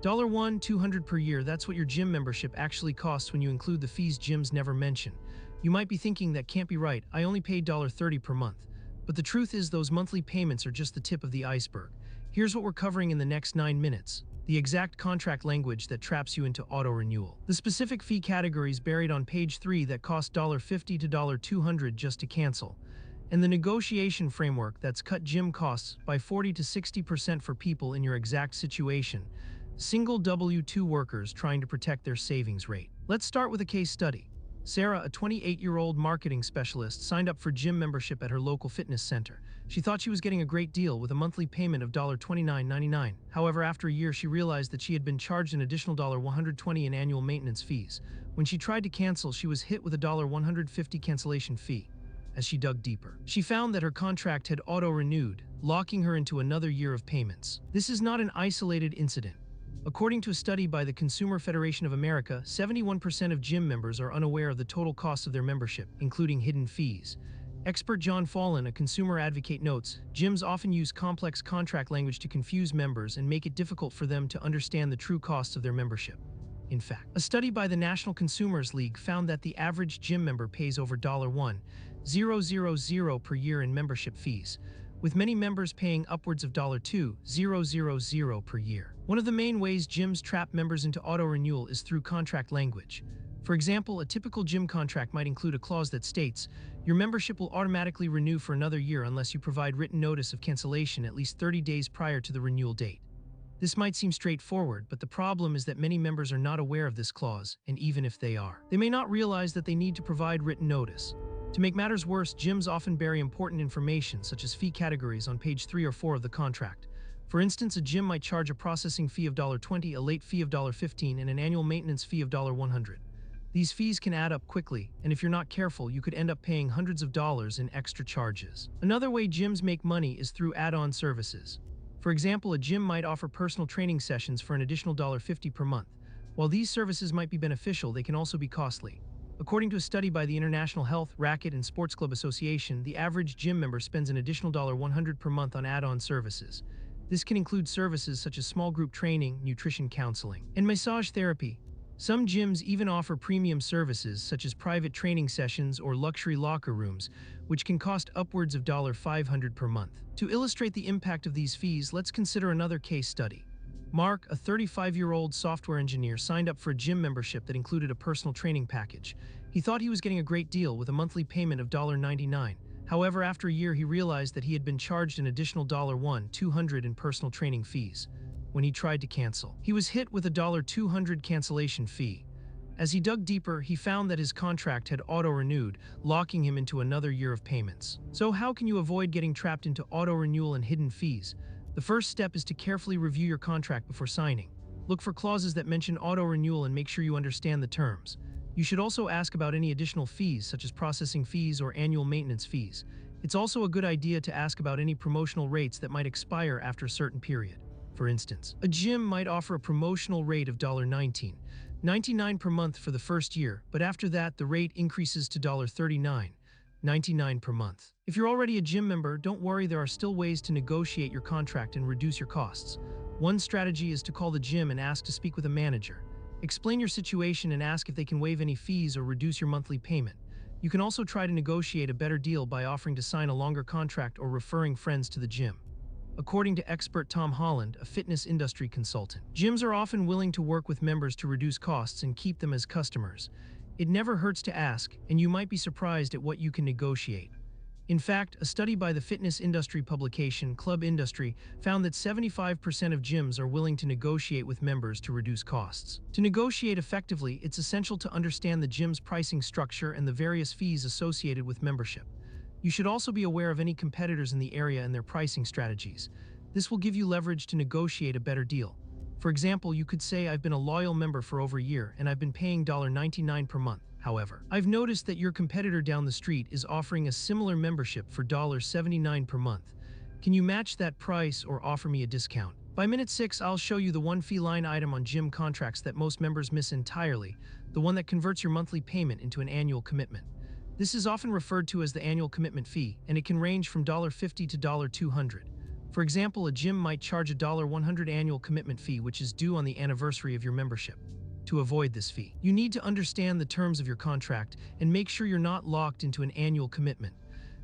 $1 $200 per year, that's what your gym membership actually costs when you include the fees gyms never mention. You might be thinking that can't be right, I only paid $30 per month. But the truth is those monthly payments are just the tip of the iceberg. Here's what we're covering in the next 9 minutes. The exact contract language that traps you into auto-renewal. The specific fee categories buried on page 3 that cost $50 to $200 just to cancel. And the negotiation framework that's cut gym costs by 40 to 60% for people in your exact situation. Single W-2 workers trying to protect their savings rate. Let's start with a case study. Sarah, a 28-year-old marketing specialist, signed up for gym membership at her local fitness center. She thought she was getting a great deal with a monthly payment of $29.99. However, after a year, she realized that she had been charged an additional $120 in annual maintenance fees. When she tried to cancel, she was hit with a $150 cancellation fee. As she dug deeper, she found that her contract had auto-renewed, locking her into another year of payments. This is not an isolated incident. According to a study by the Consumer Federation of America, 71% of gym members are unaware of the total cost of their membership, including hidden fees. Expert John Fallon, a consumer advocate, notes, gyms often use complex contract language to confuse members and make it difficult for them to understand the true costs of their membership. In fact, a study by the National Consumers League found that the average gym member pays over $1,000 per year in membership fees, with many members paying upwards of $2,000 per year. One of the main ways gyms trap members into auto-renewal is through contract language. For example, a typical gym contract might include a clause that states, your membership will automatically renew for another year unless you provide written notice of cancellation at least 30 days prior to the renewal date. This might seem straightforward, but the problem is that many members are not aware of this clause, and even if they are, they may not realize that they need to provide written notice. To make matters worse, gyms often bury important information, such as fee categories, on page 3 or 4 of the contract. For instance, a gym might charge a processing fee of $20, a late fee of $15, and an annual maintenance fee of $100. These fees can add up quickly, and if you're not careful, you could end up paying hundreds of dollars in extra charges. Another way gyms make money is through add-on services. For example, a gym might offer personal training sessions for an additional $50 per month. While these services might be beneficial, they can also be costly. According to a study by the International Health, Racket, and Sports Club Association, the average gym member spends an additional $100 per month on add-on services. This can include services such as small group training, nutrition counseling, and massage therapy. Some gyms even offer premium services such as private training sessions or luxury locker rooms, which can cost upwards of $500 per month. To illustrate the impact of these fees, let's consider another case study. Mark, a 35-year-old software engineer, signed up for a gym membership that included a personal training package. He thought he was getting a great deal with a monthly payment of $99. However, after a year, he realized that he had been charged an additional $200 in personal training fees. When he tried to cancel, he was hit with a $200 cancellation fee. As he dug deeper, he found that his contract had auto-renewed, locking him into another year of payments. So how can you avoid getting trapped into auto-renewal and hidden fees? The first step is to carefully review your contract before signing. Look for clauses that mention auto-renewal and make sure you understand the terms. You should also ask about any additional fees, such as processing fees or annual maintenance fees. It's also a good idea to ask about any promotional rates that might expire after a certain period. For instance, a gym might offer a promotional rate of $19.99 per month for the first year, but after that, the rate increases to $39.99 per month. If you're already a gym member, don't worry, there are still ways to negotiate your contract and reduce your costs. One strategy is to call the gym and ask to speak with a manager. Explain your situation and ask if they can waive any fees or reduce your monthly payment. You can also try to negotiate a better deal by offering to sign a longer contract or referring friends to the gym. According to expert Tom Holland, a fitness industry consultant, gyms are often willing to work with members to reduce costs and keep them as customers. It never hurts to ask, and you might be surprised at what you can negotiate. In fact, a study by the fitness industry publication Club Industry found that 75% of gyms are willing to negotiate with members to reduce costs. To negotiate effectively, it's essential to understand the gym's pricing structure and the various fees associated with membership. You should also be aware of any competitors in the area and their pricing strategies. This will give you leverage to negotiate a better deal. For example, you could say, I've been a loyal member for over a year and I've been paying $99 per month. However, I've noticed that your competitor down the street is offering a similar membership for $79 per month. Can you match that price or offer me a discount? By minute 6, I'll show you the one fee line item on gym contracts that most members miss entirely, the one that converts your monthly payment into an annual commitment. This is often referred to as the annual commitment fee, and it can range from $50 to $200. For example, a gym might charge a $100 annual commitment fee, which is due on the anniversary of your membership. To avoid this fee, you need to understand the terms of your contract and make sure you're not locked into an annual commitment.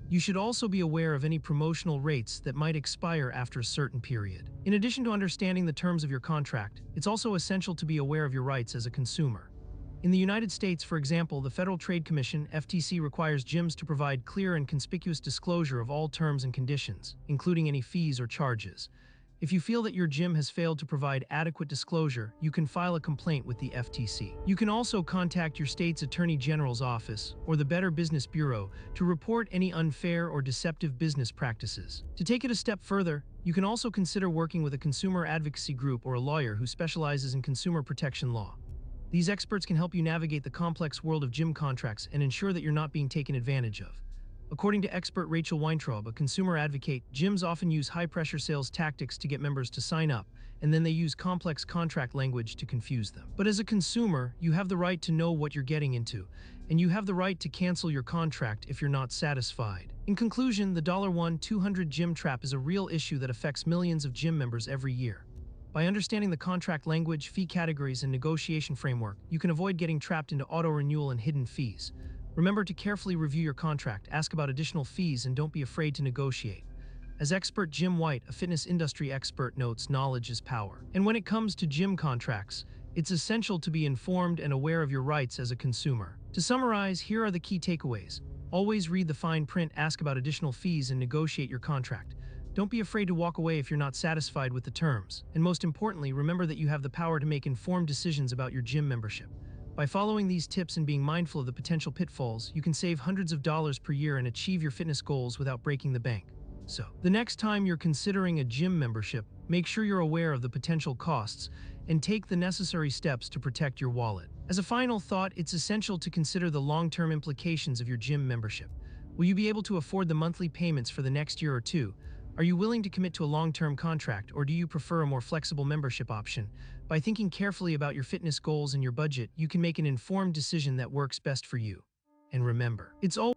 You should also be aware of any promotional rates that might expire after a certain period. In addition to understanding the terms of your contract, it's also essential to be aware of your rights as a consumer. In the United States, for example, the Federal Trade Commission, FTC, requires gyms to provide clear and conspicuous disclosure of all terms and conditions, including any fees or charges. If you feel that your gym has failed to provide adequate disclosure, you can file a complaint with the FTC. You can also contact your state's Attorney General's office or the Better Business Bureau to report any unfair or deceptive business practices. To take it a step further, you can also consider working with a consumer advocacy group or a lawyer who specializes in consumer protection law. These experts can help you navigate the complex world of gym contracts and ensure that you're not being taken advantage of. According to expert Rachel Weintraub, a consumer advocate, gyms often use high-pressure sales tactics to get members to sign up, and then they use complex contract language to confuse them. But as a consumer, you have the right to know what you're getting into, and you have the right to cancel your contract if you're not satisfied. In conclusion, the $200 gym trap is a real issue that affects millions of gym members every year. By understanding the contract language, fee categories, and negotiation framework, you can avoid getting trapped into auto-renewal and hidden fees. Remember to carefully review your contract, ask about additional fees, and don't be afraid to negotiate. As expert Jim White, a fitness industry expert, notes, knowledge is power. And when it comes to gym contracts, it's essential to be informed and aware of your rights as a consumer. To summarize, here are the key takeaways. Always read the fine print, ask about additional fees, and negotiate your contract. Don't be afraid to walk away if you're not satisfied with the terms. And most importantly, remember that you have the power to make informed decisions about your gym membership. By following these tips and being mindful of the potential pitfalls, you can save hundreds of dollars per year and achieve your fitness goals without breaking the bank. So, the next time you're considering a gym membership, make sure you're aware of the potential costs and take the necessary steps to protect your wallet. As a final thought, it's essential to consider the long-term implications of your gym membership. Will you be able to afford the monthly payments for the next year or two? Are you willing to commit to a long-term contract, or do you prefer a more flexible membership option? By thinking carefully about your fitness goals and your budget, you can make an informed decision that works best for you. And remember, it's always